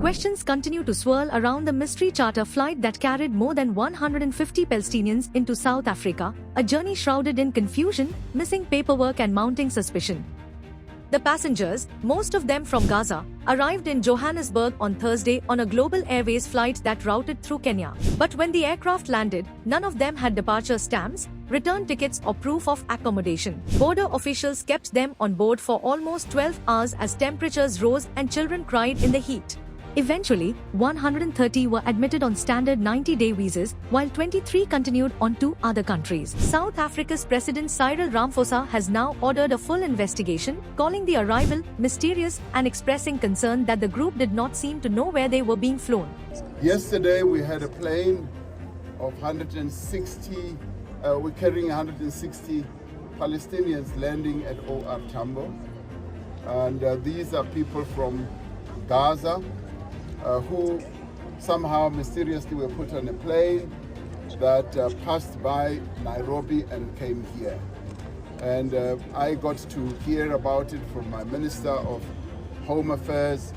Questions continue to swirl around the mystery charter flight that carried more than 150 Palestinians into South Africa, a journey shrouded in confusion, missing paperwork and mounting suspicion. The passengers, most of them from Gaza, arrived in Johannesburg on Thursday on a Global Airways flight that routed through Kenya. But when the aircraft landed, none of them had departure stamps, return tickets or proof of accommodation. Border officials kept them on board for almost 12 hours as temperatures rose and children cried in the heat. Eventually, 130 were admitted on standard 90-day visas, while 23 continued on 2 other countries. South Africa's President Cyril Ramaphosa has now ordered a full investigation, calling the arrival mysterious and expressing concern that the group did not seem to know where they were being flown. Yesterday we had a plane of 160, we're carrying 160 Palestinians landing at OR Tambo. And these are people from Gaza, who somehow mysteriously were put on a plane that passed by Nairobi and came here. And I got to hear about it from my Minister of Home Affairs,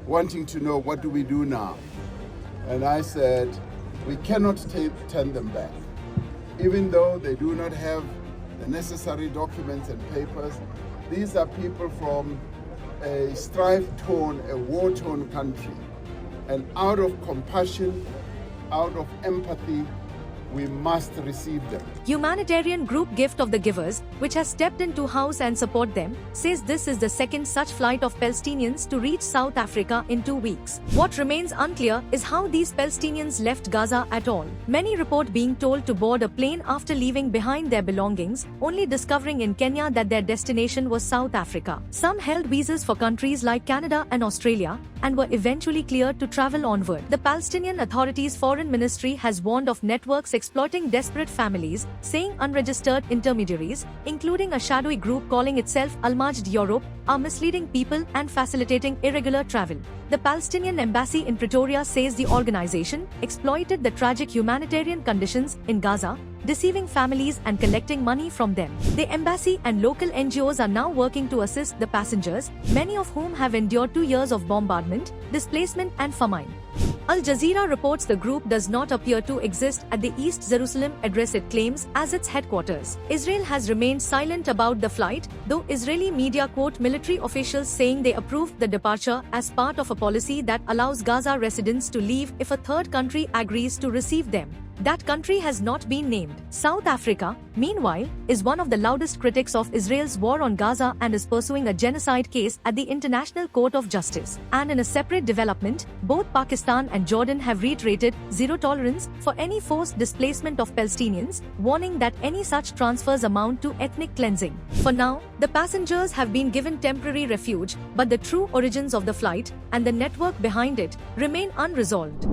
wanting to know what do we do now. And I said, we cannot turn them back. Even though they do not have the necessary documents and papers, these are people from a strife-torn, a war-torn country. And out of compassion, out of empathy, we must receive them. Humanitarian group Gift of the Givers, which has stepped in to house and support them, says this is the second such flight of Palestinians to reach South Africa in 2 weeks. What remains unclear is how these Palestinians left Gaza at all. Many report being told to board a plane after leaving behind their belongings, only discovering in Kenya that their destination was South Africa. Some held visas for countries like Canada and Australia, and were eventually cleared to travel onward. The Palestinian Authority's Foreign Ministry has warned of networks exploiting desperate families, saying unregistered intermediaries, including a shadowy group calling itself Al-Majd Europe, are misleading people and facilitating irregular travel. The Palestinian embassy in Pretoria says the organization exploited the tragic humanitarian conditions in Gaza, deceiving families and collecting money from them. The embassy and local NGOs are now working to assist the passengers, many of whom have endured 2 years of bombardment, displacement and famine. Al Jazeera reports the group does not appear to exist at the East Jerusalem address it claims as its headquarters. Israel has remained silent about the flight, though Israeli media quote military officials saying they approved the departure as part of a policy that allows Gaza residents to leave if a third country agrees to receive them. That country has not been named. South Africa, meanwhile, is one of the loudest critics of Israel's war on Gaza and is pursuing a genocide case at the International Court of Justice. And in a separate development, both Pakistan and Jordan have reiterated zero tolerance for any forced displacement of Palestinians, warning that any such transfers amount to ethnic cleansing. For now, the passengers have been given temporary refuge, but the true origins of the flight and the network behind it remain unresolved.